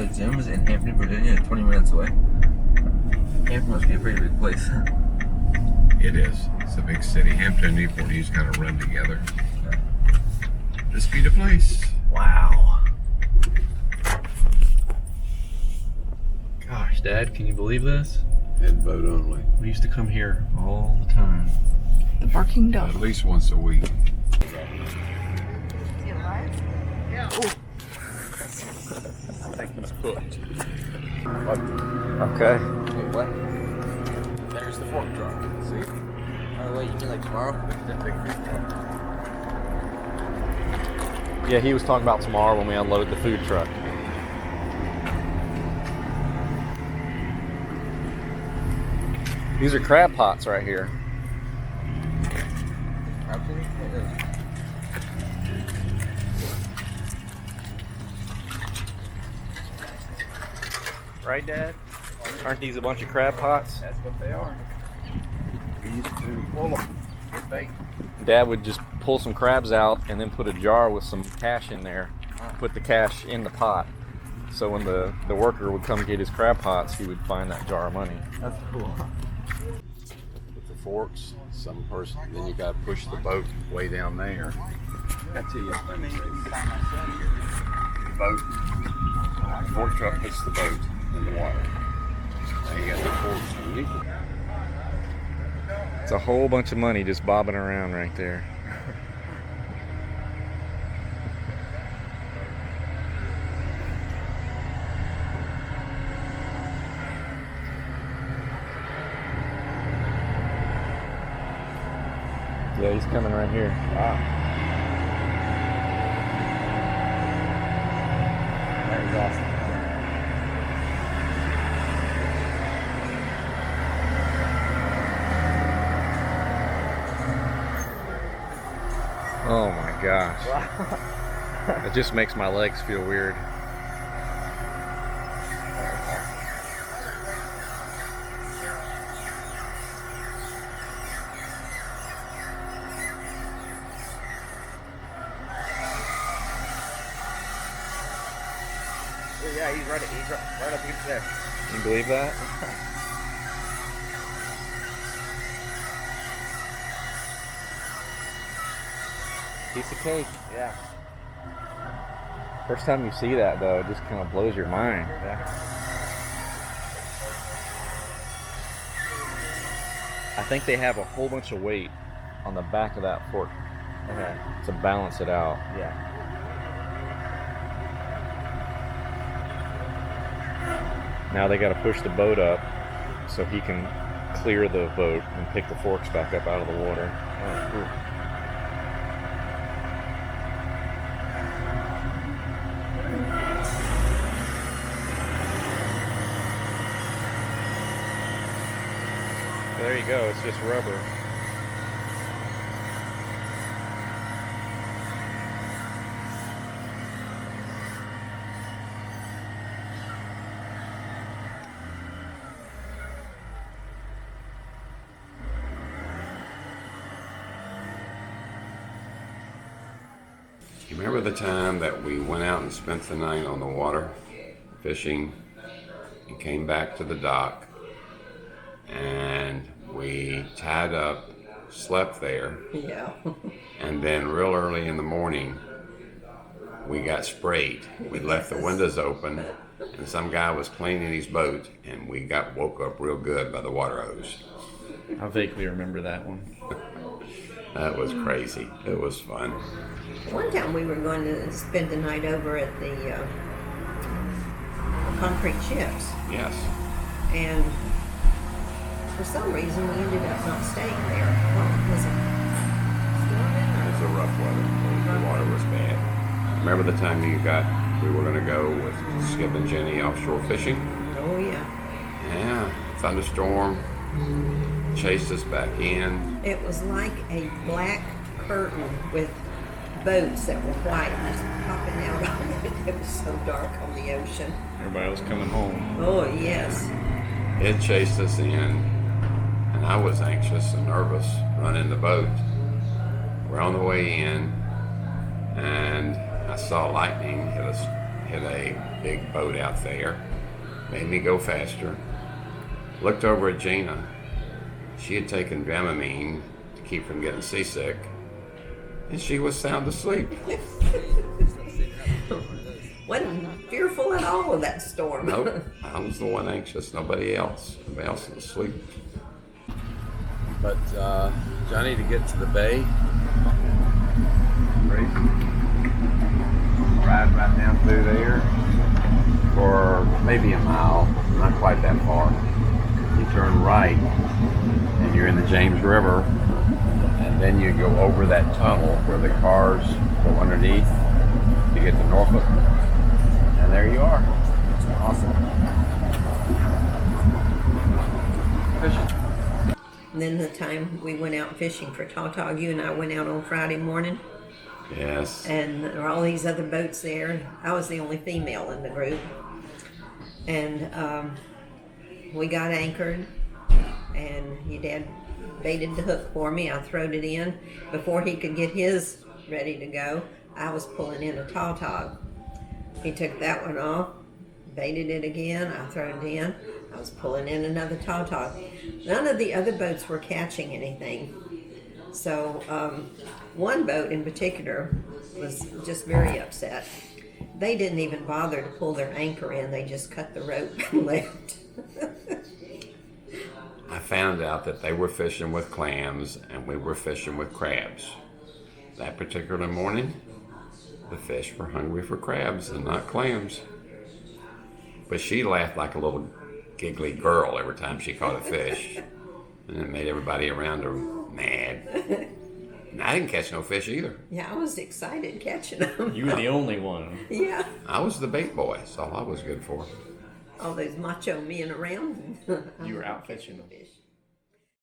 the gym is in Hampton, Virginia, 20 minutes away. Hampton must be a pretty big place. It is. It's a big city. Hampton and Newport News kind of run together. This be the place. Wow. Gosh, Dad, can you believe this? And boat only. We used to come here all the time. The barking dog. At least once a week. I think he's hooked. Okay. Wait, what? There's the fork truck. See? Oh, wait, you mean like tomorrow? Yeah, he was talking about tomorrow when we unload the food truck. These are crab pots right here. Right, Dad? Aren't these a bunch of crab pots? That's what they are. We used to pull them with bait. Dad would just pull some crabs out and then put a jar with some cash in there. Put the cash in the pot. So when the worker would come get his crab pots, he would find that jar of money. That's cool. With the forks, some person, then you got to push the boat way down there. I tell you, the boat, the fork truck puts the boat in the water. Now you got the forks underneath it. It's a whole bunch of money just bobbing around right there. Yeah, he's coming right here. Wow. That was awesome. Oh my gosh. Wow. It just makes my legs feel weird. Yeah, he's right up against there. Can you believe that? Piece of cake. Yeah. First time you see that though, it just kind of blows your mind. Yeah. I think they have a whole bunch of weight on the back of that fork to balance it out. Yeah. Now they got to push the boat up so he can clear the boat and pick the forks back up out of the water. Oh, cool. There you go, it's just rubber. You remember the time that we went out and spent the night on the water, fishing, and came back to the dock, and we tied up, slept there, Yeah. and then real early in the morning, we got sprayed. We left the windows open, and some guy was cleaning his boat, and we got woke up real good by the water hose. I vaguely remember that one. That was crazy. It was fun. One time we were going to spend the night over at the concrete ships, Yes. and for some reason we ended up not staying there. What was it? It Storming was a rough weather. The water was bad. Remember the time we were going to go with Skip and Jenny offshore fishing? Oh yeah. Yeah. Thunderstorm chased us back in. It was like a black curtain with boats that were white just popping out of it. It was so dark on the ocean. Everybody was coming home. Oh yes. It chased us in, and I was anxious and nervous running the boat. We're on the way in, and I saw lightning hit a big boat out there. Made me go faster. Looked over at Gina. She had taken Dramamine to keep from getting seasick, and she was sound asleep. Wasn't fearful at all of that storm. Nope, I was the one anxious, nobody else. Nobody else was asleep. But Johnny, to get to the bay, ride right down through there for maybe a mile, not quite that far. You turn right and you're in the James River, and then you go over that tunnel where the cars go underneath to get to Norfolk, and there you are. Awesome. Fishing. And then the time we went out fishing for tautog, you and I went out on Friday morning, Yes. and there were all these other boats there. I was the only female in the group. And we got anchored, and your dad baited the hook for me. I throwed it in. Before he could get his ready to go, I was pulling in a tautog. He took that one off, baited it again. I threw it in. I was pulling in another tautog. None of the other boats were catching anything. So one boat in particular was just very upset. They didn't even bother to pull their anchor in. They just cut the rope and left. I found out that they were fishing with clams and we were fishing with crabs. That particular morning, the fish were hungry for crabs and not clams. But she laughed like a little giggly girl every time she caught a fish. And it made everybody around her mad. And I didn't catch no fish either. Yeah, I was excited catching them. You were the only one. Yeah. I was the bait boy, so I was good for. All those macho men around. You were out fishing. Fish.